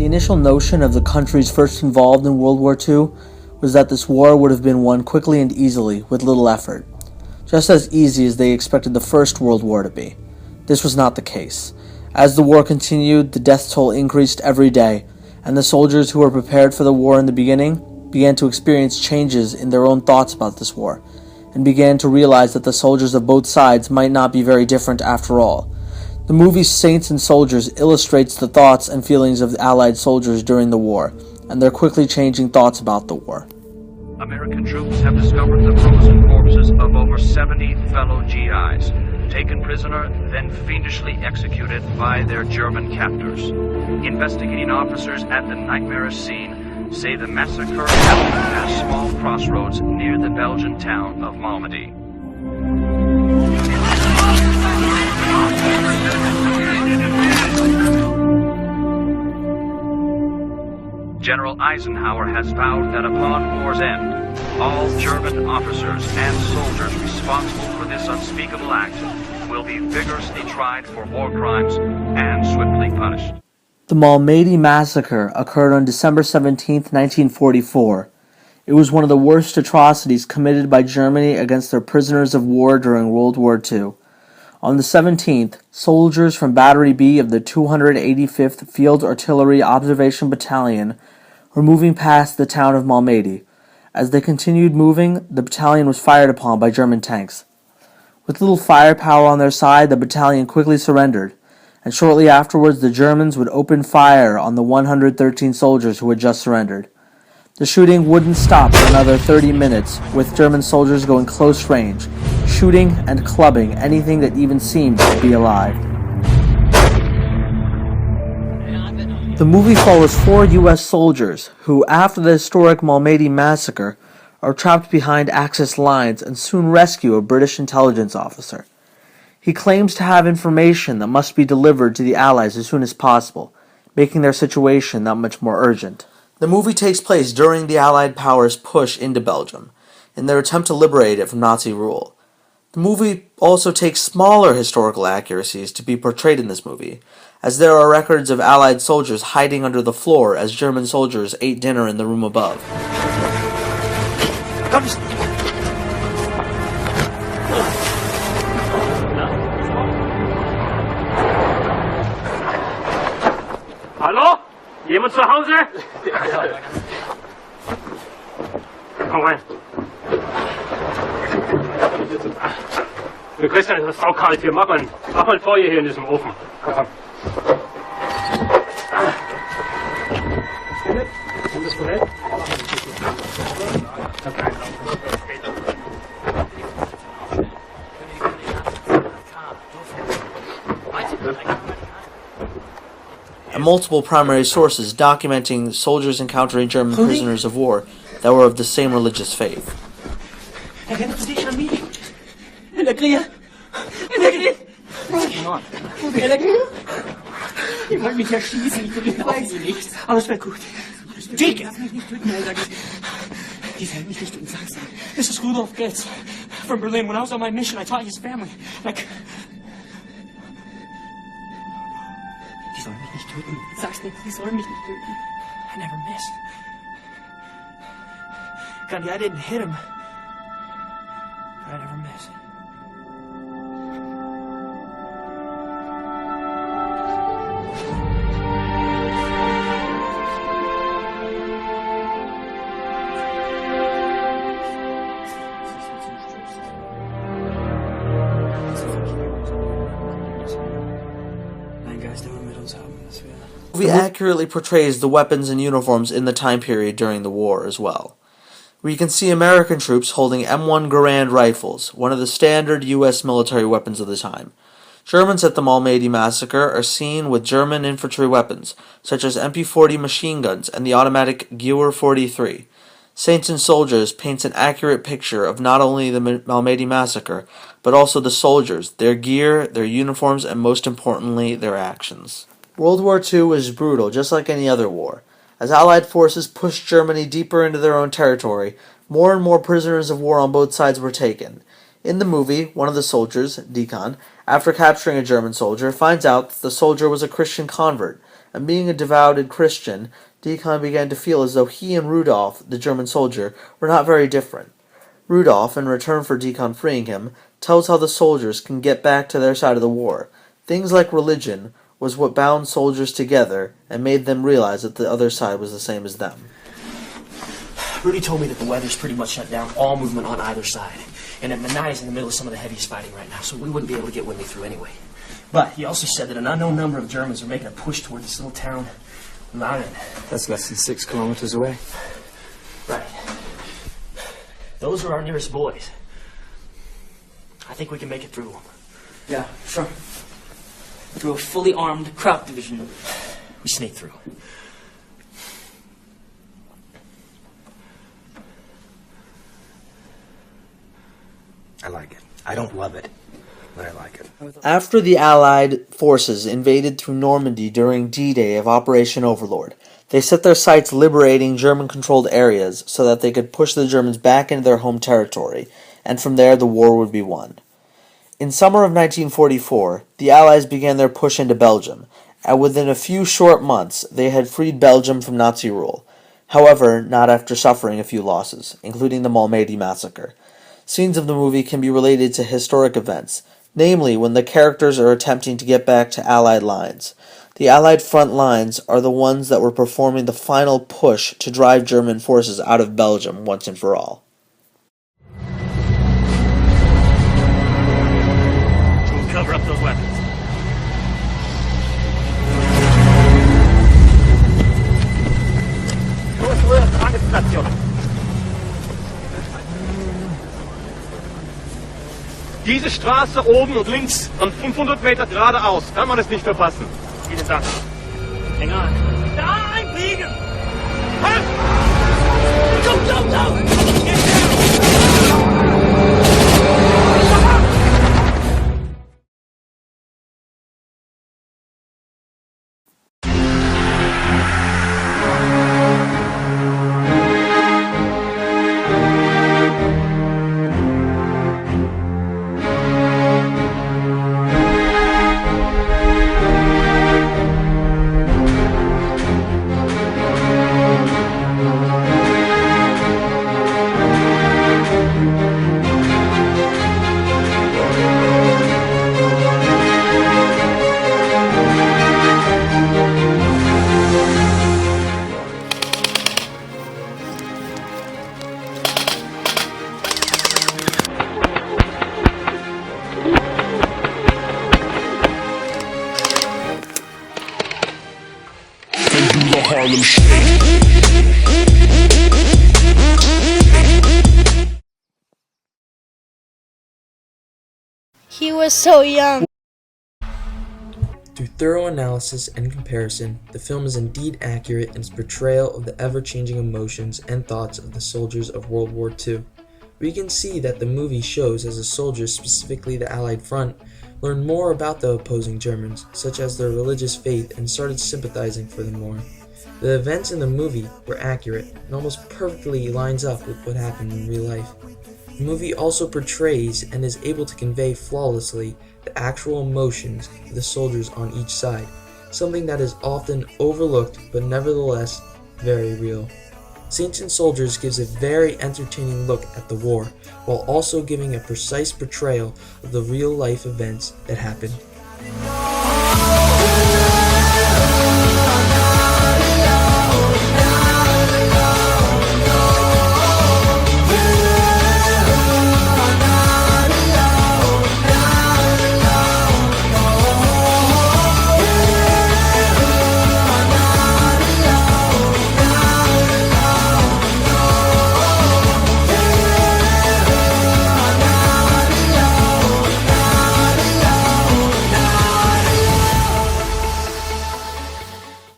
The initial notion of the countries first involved in World War II was that this war would have been won quickly and easily, with little effort, just as easy as they expected the First World War to be. This was not the case. As the war continued, the death toll increased every day, and the soldiers who were prepared for the war in the beginning began to experience changes in their own thoughts about this war, and began to realize that the soldiers of both sides might not be very different after all. The movie Saints and Soldiers illustrates the thoughts and feelings of the Allied soldiers during the war, and their quickly changing thoughts about the war. American troops have discovered the frozen corpses of over 70 fellow GIs, taken prisoner, then fiendishly executed by their German captors. Investigating officers at the nightmarish scene say the massacre happened at a small crossroads near the Belgian town of Malmedy. General Eisenhower has vowed that upon war's end, all German officers and soldiers responsible for this unspeakable act will be vigorously tried for war crimes and swiftly punished. The Malmedy Massacre occurred on December 17, 1944. It was one of the worst atrocities committed by Germany against their prisoners of war during World War II. On the 17th, soldiers from Battery B of the 285th Field Artillery Observation Battalion were moving past the town of Malmedy. As they continued moving, the battalion was fired upon by German tanks. With little firepower on their side, the battalion quickly surrendered, and shortly afterwards the Germans would open fire on the 113 soldiers who had just surrendered. The shooting wouldn't stop for another 30 minutes, with German soldiers going close range, shooting and clubbing anything that even seemed to be alive. The movie follows 4 U.S. soldiers who, after the historic Malmedy Massacre, are trapped behind Axis lines and soon rescue a British intelligence officer. He claims to have information that must be delivered to the Allies as soon as possible, making their situation that much more urgent. The movie takes place during the Allied powers' push into Belgium, in their attempt to liberate it from Nazi rule. The movie also takes smaller historical accuracies to be portrayed in this movie, as there are records of Allied soldiers hiding under the floor as German soldiers ate dinner in the room above. Hallo? Jemand zu Hause? Komm rein. Du Christian, es ist saukalt hier. Mach mal ein Feuer hier in diesem Ofen. Komm. And multiple primary sources documenting soldiers encountering German prisoners of war that were of the same religious faith. Ihr wollt mich erschießen, ich will Sie nicht. Alles wäre gut. Jake! Lass mich nicht töten, Helga. Die werden mich nicht töten, sag's ihm. This is Rudolf Goetz from Berlin. When I was on my mission, I taught his family. Like... Die sollen mich nicht töten. Sag's nicht, die sollen mich nicht töten. I never missed. Gandhi, I didn't hit him. But I never missed. The movie accurately portrays the weapons and uniforms in the time period during the war as well. We can see American troops holding M1 Garand rifles, one of the standard U.S. military weapons of the time. Germans at the Malmedy Massacre are seen with German infantry weapons, such as MP-40 machine guns and the automatic Gewehr 43. Saints and Soldiers paints an accurate picture of not only the Malmedy Massacre, but also the soldiers, their gear, their uniforms, and most importantly, their actions. World War II was brutal, just like any other war. As Allied forces pushed Germany deeper into their own territory, more and more prisoners of war on both sides were taken. In the movie, one of the soldiers, Deacon, after capturing a German soldier, finds out that the soldier was a Christian convert, and being a devoted Christian, Deacon began to feel as though he and Rudolph, the German soldier, were not very different. Rudolph, in return for Deacon freeing him, tells how the soldiers can get back to their side of the war. Things like religion was what bound soldiers together and made them realize that the other side was the same as them. Rudy told me that the weather's pretty much shut down all movement on either side, and that Manai's in the middle of some of the heaviest fighting right now, so we wouldn't be able to get Whitney through anyway. But he also said that an unknown number of Germans are making a push toward this little town, Lauren. That's less than 6 kilometers away. Right. Those are our nearest boys. I think we can make it through them. Yeah, sure. Through a fully armed Kraut division, we sneak through. I like it. I don't love it, but I like it. After the Allied forces invaded through Normandy during D-Day of Operation Overlord, they set their sights liberating German-controlled areas so that they could push the Germans back into their home territory, and from there the war would be won. In summer of 1944, the Allies began their push into Belgium, and within a few short months they had freed Belgium from Nazi rule. However, not after suffering a few losses, including the Malmedy massacre. Scenes of the movie can be related to historic events, namely when the characters are attempting to get back to Allied lines. The Allied front lines are the ones that were performing the final push to drive German forces out of Belgium once and for all. Cover up those weapons. Diese Straße oben und links und 500 Meter geradeaus. Kann man es nicht verpassen. Vielen Dank. Hang on. Da einbiegen! Halt! Go, go, go! Get down! He was so young. Through thorough analysis and comparison, the film is indeed accurate in its portrayal of the ever-changing emotions and thoughts of the soldiers of World War II. We can see that the movie shows as the soldiers, specifically the Allied front, learned more about the opposing Germans, such as their religious faith, and started sympathizing for them more. The events in the movie were accurate and almost perfectly lines up with what happened in real life. The movie also portrays and is able to convey flawlessly the actual emotions of the soldiers on each side, something that is often overlooked but nevertheless very real. Saints and Soldiers gives a very entertaining look at the war, while also giving a precise portrayal of the real life events that happened.